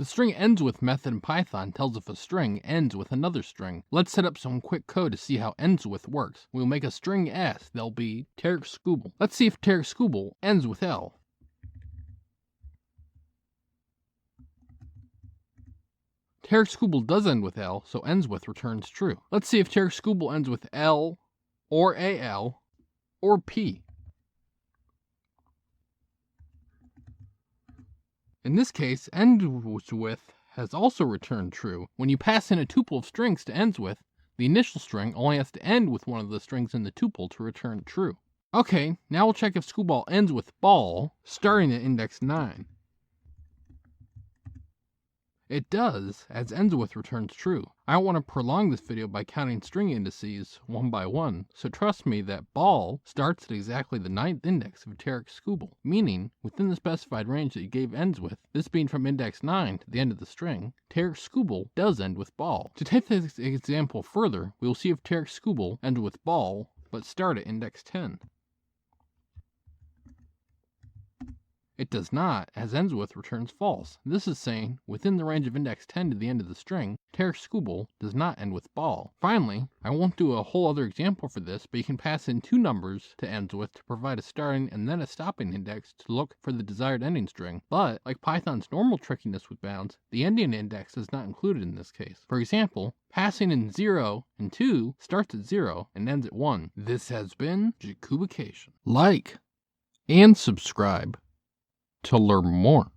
The string ends with method in Python tells if a string ends with another string. Let's set up some quick code to see how ends with works. We'll make a string S. There'll be Tarek Skubal. Let's see if Tarek Skubal ends with L. Tarek Skubal does end with L, so ends with returns true. Let's see if Tarek Skubal ends with L, or AL, or P. In this case, ends with has also returned true. When you pass in a tuple of strings to ends with, the initial string only has to end with one of the strings in the tuple to return true. Okay, now we'll check if Skubal ends with ball, starting at index 9. It does, as ends with returns true. I don't want to prolong this video by counting string indices one by one, so trust me that ball starts at exactly the 9th index of Tarek Skubal, meaning within the specified range that you gave ends with, this being from index 9 to the end of the string, Tarek Skubal does end with ball. To take this example further, we will see if Tarek Skubal ends with ball, but start at index 10. It does not, as ends with returns false. This is saying, within the range of index 10 to the end of the string, Tarek Skubal does not end with ball. Finally, I won't do a whole other example for this, but you can pass in two numbers to ends with to provide a starting and then a stopping index to look for the desired ending string. But, like Python's normal trickiness with bounds, the ending index is not included in this case. For example, passing in 0 and 2 starts at 0 and ends at 1. This has been Jakubication. Like and subscribe to learn more.